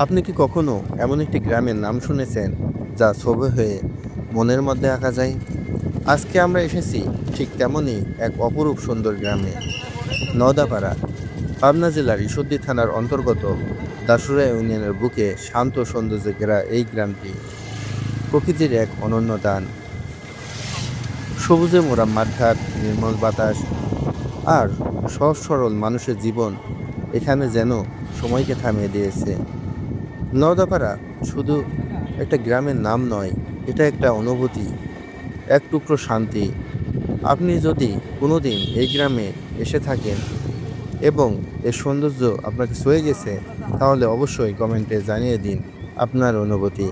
আপনি কি কখনো এমন একটি গ্রামের নাম শুনেছেন যা ছবি হয়ে মনের মধ্যে আঁকা যায়? আজকে আমরা এসেছি ঠিক তেমনই এক অপরূপ সুন্দর গ্রামে, নওদাপাড়া। পাবনা জেলার ঈশ্বরদী থানার অন্তর্গত দাসুরা ইউনিয়নের বুকে শান্ত সৌন্দর্যে ঘেরা এই গ্রামটি প্রকৃতির এক অনন্য দান। সবুজে মোড়া মাঠঘাট, নির্মল বাতাস আর সহজ সরল মানুষের জীবন এখানে যেন সময়কে থামিয়ে দিয়েছে। নওদাপাড়া শুধু একটা গ্রামের নাম নয়, এটা একটা অনুভূতি, এক টুকরো শান্তি। আপনি যদি কোনোদিন এই গ্রামে এসে থাকেন এবং এর সৌন্দর্য আপনাকে ছুঁয়ে গেছে, তাহলে অবশ্যই কমেন্টে জানিয়ে দিন আপনার অনুভূতি।